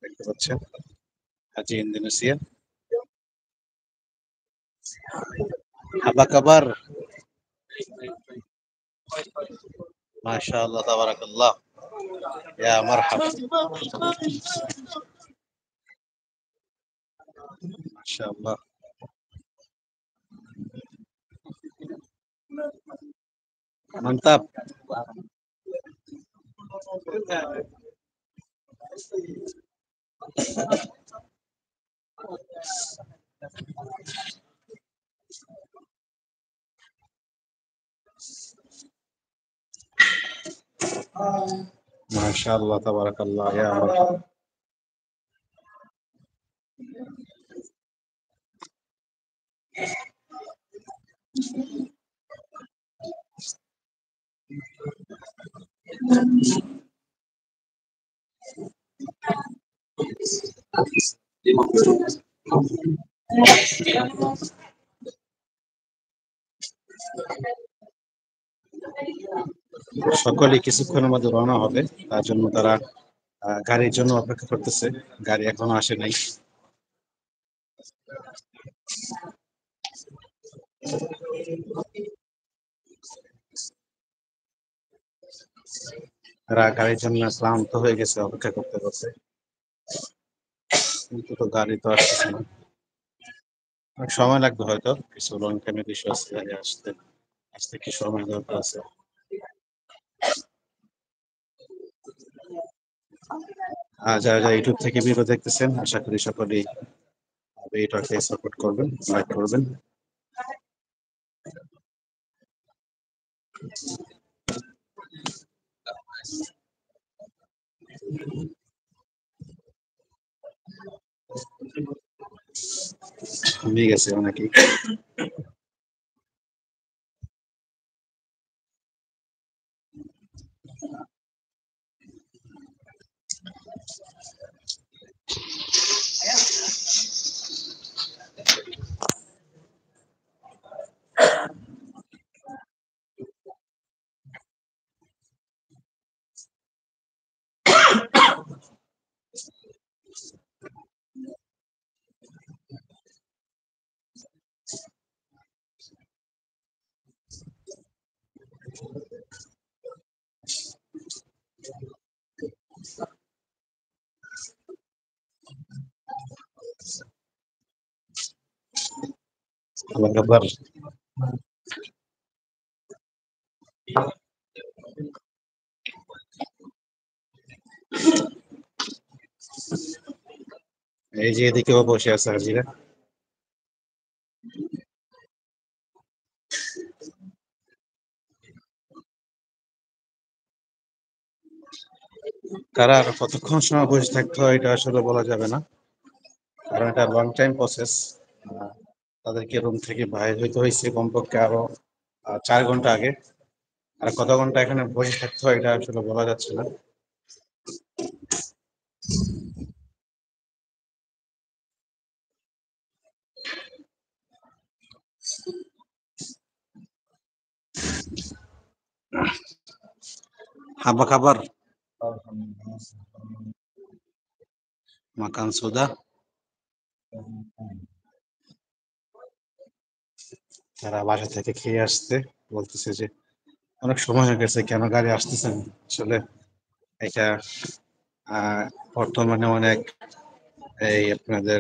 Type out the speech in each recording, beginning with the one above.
দেখতে পাচ্ছেন হাজি ইন্দোনেশিয়া। হাবা কাবার, মাশাআল্লাহ তাবারাকাল্লাহ, ইয়া মারহাবা, মাশাআল্লাহ। মান্তাব। মাশাআল্লাহ তাবারাকাল্লাহ, ইয়া মারহাবা। সকলে কিছুক্ষণের মধ্যে রওনা হবে, তার জন্য তারা গাড়ির জন্য অপেক্ষা করতেছে। গাড়ি এখনো আসে নাই। তারা গাড়ির জন্য ক্লান্ত হয়ে গেছে অপেক্ষা করতে করতে, কিন্তু তো গাড়ি তো আসতেছে না। অনেক সময় লাগবে হয়তো, কিছু লং টাইমের ইস্যু আছে গাড়ি আসতে। আসতে কি সময় দরকার আছে। যারা যারা ইউটিউব থেকে ভিডিও দেখতেছেন, আশা করি সকলেই এটাকে সাপোর্ট করবেন, লাইক করবেন। ঠিক আছে অনেকেই। আল্লাহ আকবার। এই যে এদিকেও বসে আছে হাজিরা। তারা আর কতক্ষণ সময় বসে থাকতে হয় এটা আসলে বলা যাবে না, কারণ এটা লং টাইম প্রসেস। তাদেরকে রুম থেকে বাইরে হইতে হয়েছে কমপক্ষে আরো 4 ঘন্টা আগে। আর কত ঘন্টা এখানে বসে থাকতে হয় এটা আসলে বলা যাচ্ছে না। হাবা খাবার, মাকান সুদা। তারা বাসা থেকে খেয়ে আসতে বলতেছে যে অনেক সময় হয়ে গেছে, কেন গাড়ি আসতেছে না। আসলে এটা বর্তমানে অনেক এই আপনাদের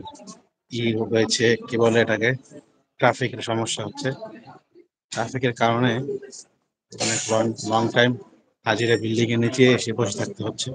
হয়েছে, কি বলে এটাকে, ট্রাফিকের সমস্যা হচ্ছে। ট্রাফিকের কারণে অনেক লং টাইম হাজিরা বিল্ডিং এর নিচে এসে বসে থাকতে হচ্ছে।